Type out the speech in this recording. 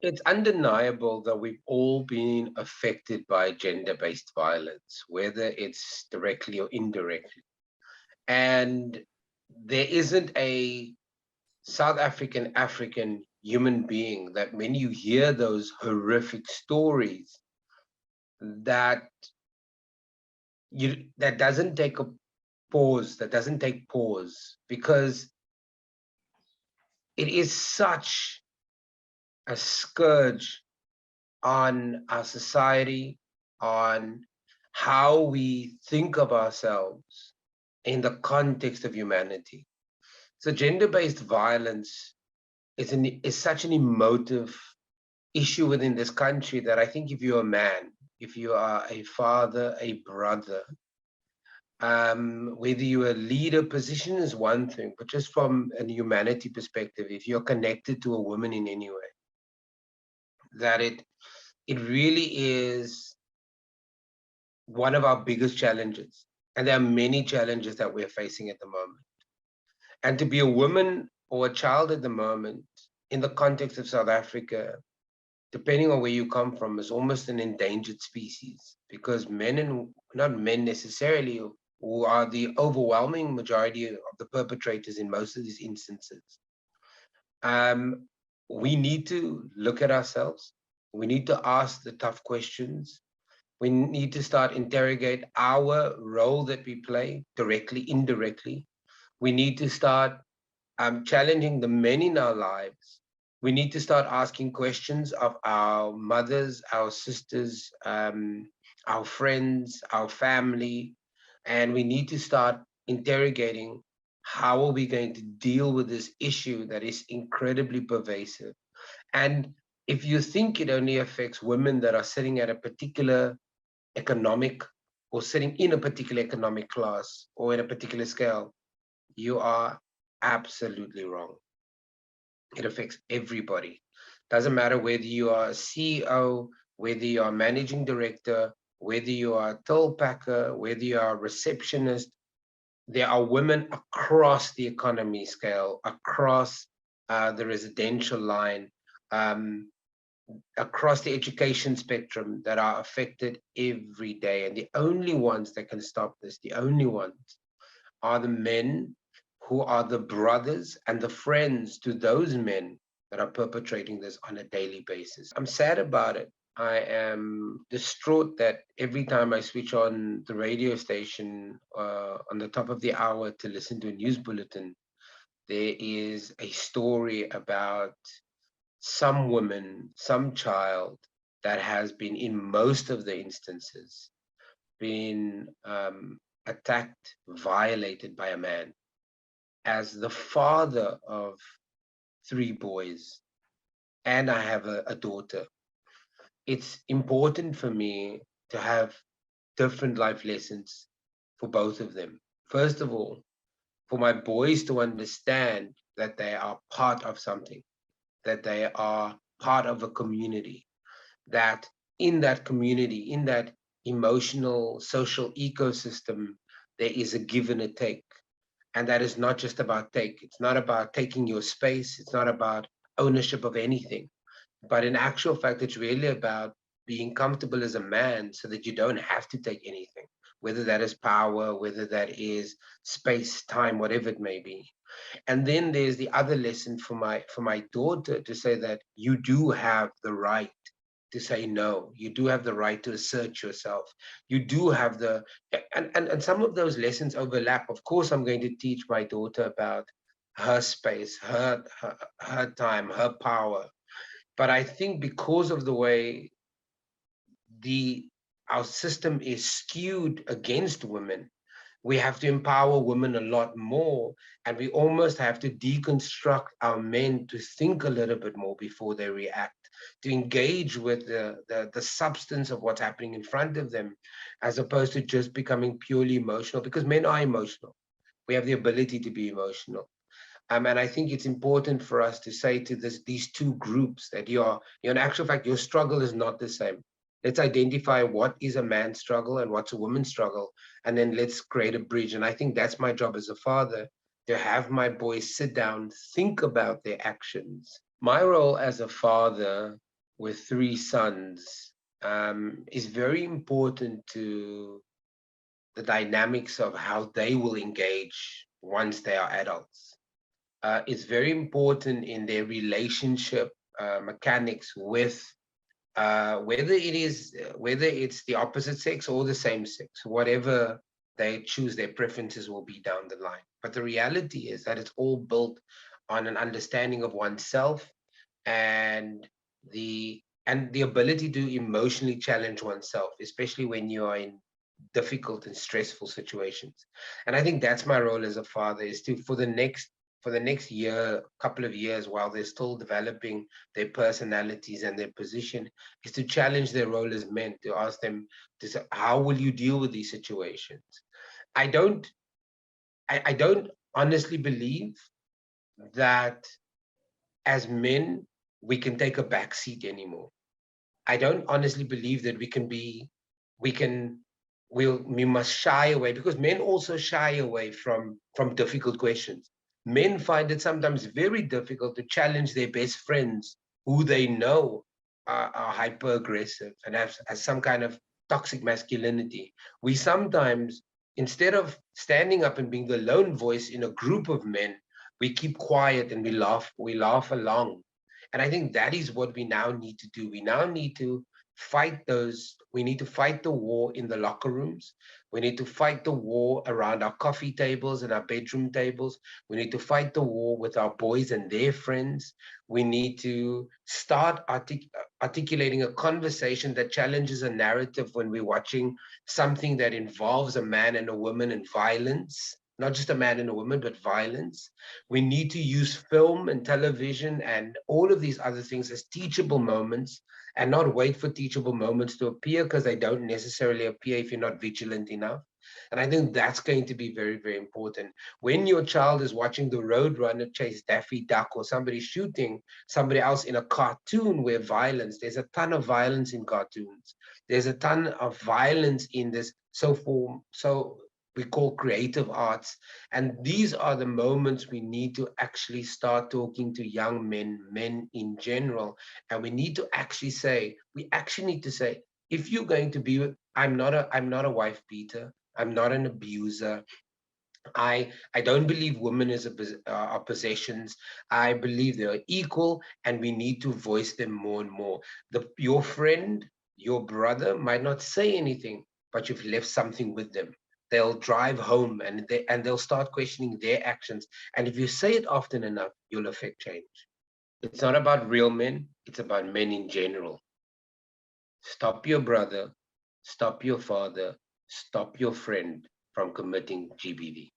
It's undeniable that we've all been affected by gender-based violence, whether it's directly or indirectly. And there isn't a South African human being that when you hear those horrific stories that that doesn't take a pause, that doesn't take pause, because it is such a scourge on our society, on how we think of ourselves in the context of humanity. So gender-based violence is such an emotive issue within this country that I think if you're a man, if you are a father, a brother, whether you're a leader position is one thing, but just from a humanity perspective, if you're connected to a woman in any way, that it really is one of our biggest challenges. And there are many challenges that we're facing at the moment. And to be a woman or a child at the moment, in the context of South Africa, depending on where you come from, is almost an endangered species, because men, and not men necessarily, who are the overwhelming majority of the perpetrators in most of these instances, we need to look at ourselves. We need to ask the tough questions. We need to start interrogate our role that we play, directly, indirectly. We need to start challenging the men in our lives. We need to start asking questions of our mothers, our sisters, our friends, our family, and we need to start interrogating how are we going to deal with this issue that is incredibly pervasive. And if you think it only affects women that are sitting at a particular economic or sitting in a particular economic class or in a particular scale, you are absolutely wrong. It affects everybody. Doesn't matter whether you are a CEO, whether you are a managing director, whether you are a toll packer, whether you are a receptionist. There are women across the economy scale, across the residential line, um, across the education spectrum that are affected every day. And the only ones that can stop this, the only ones, are the men who are the brothers and the friends to those men that are perpetrating this on a daily basis. I'm sad about it. I am distraught that every time I switch on the radio station on the top of the hour to listen to a news bulletin, there is a story about some woman, some child that has been, in most of the instances, been attacked, violated by a man. As the father of 3 boys, and I have a daughter, it's important for me to have different life lessons for both of them. First of all, for my boys to understand that they are part of something, that they are part of a community, that in that community, in that emotional, social ecosystem, there is a give and a take. And that is not just about take. It's not about taking your space. It's not about ownership of anything. But in actual fact, it's really about being comfortable as a man so that you don't have to take anything, whether that is power, whether that is space, time, whatever it may be. And then there's the other lesson for my daughter, to say that you do have the right to say no. You do have the right to assert yourself. You do have the, and some of those lessons overlap. Of course, I'm going to teach my daughter about her space, her time, her power. But I think because of the way the our system is skewed against women, we have to empower women a lot more, and we almost have to deconstruct our men to think a little bit more before they react, to engage with the substance of what's happening in front of them, as opposed to just becoming purely emotional, because men are emotional. We have the ability to be emotional. And I think it's important for us to say to these two groups that you're in actual fact, your struggle is not the same. Let's identify what is a man's struggle and what's a woman's struggle, and then let's create a bridge. And I think that's my job as a father, to have my boys sit down, think about their actions. My role as a father with 3 sons is very important to the dynamics of how they will engage once they are adults. It's very important in their relationship mechanics with whether it's the opposite sex or the same sex, whatever they choose, their preferences will be down the line. But the reality is that it's all built on an understanding of oneself and the ability to emotionally challenge oneself, especially when you are in difficult and stressful situations. And I think that's my role as a father, is to for the next year, couple of years, while they're still developing their personalities and their position, is to challenge their role as men, to ask them to say, how will you deal with these situations? I don't I don't honestly believe that as men we can take a back seat anymore. I don't honestly believe that we can, we must shy away, because men also shy away from difficult questions. Men find it sometimes very difficult to challenge their best friends who they know are hyper aggressive and has some kind of toxic masculinity. We sometimes, instead of standing up and being the lone voice in a group of men, we keep quiet and we laugh along. And I think that is what we now need to do. We now need to we need to fight the war in the locker rooms. We need to fight the war around our coffee tables and our bedroom tables. We need to fight the war with our boys and their friends. We need to start articulating a conversation that challenges a narrative when we're watching something that involves a man and a woman and violence, not just a man and a woman, but violence. We need to use film and television and all of these other things as teachable moments, and not wait for teachable moments to appear, because they don't necessarily appear if you're not vigilant enough. And I think that's going to be very, very important. When your child is watching the Roadrunner chase Daffy Duck, or somebody shooting somebody else in a cartoon where there's a ton of violence in cartoons. There's a ton of violence in this so we call creative arts. And these are the moments we need to actually start talking to young men in general. And we actually need to say, if you're going to be with, I'm not a wife beater. I'm not an abuser. I don't believe women are possessions. I believe they are equal, and we need to voice them more and more. Your friend, your brother might not say anything, but you've left something with them. They'll drive home and they'll start questioning their actions. And if you say it often enough, you'll affect change. It's not about real men, it's about men in general. Stop your brother, stop your father, stop your friend from committing GBV.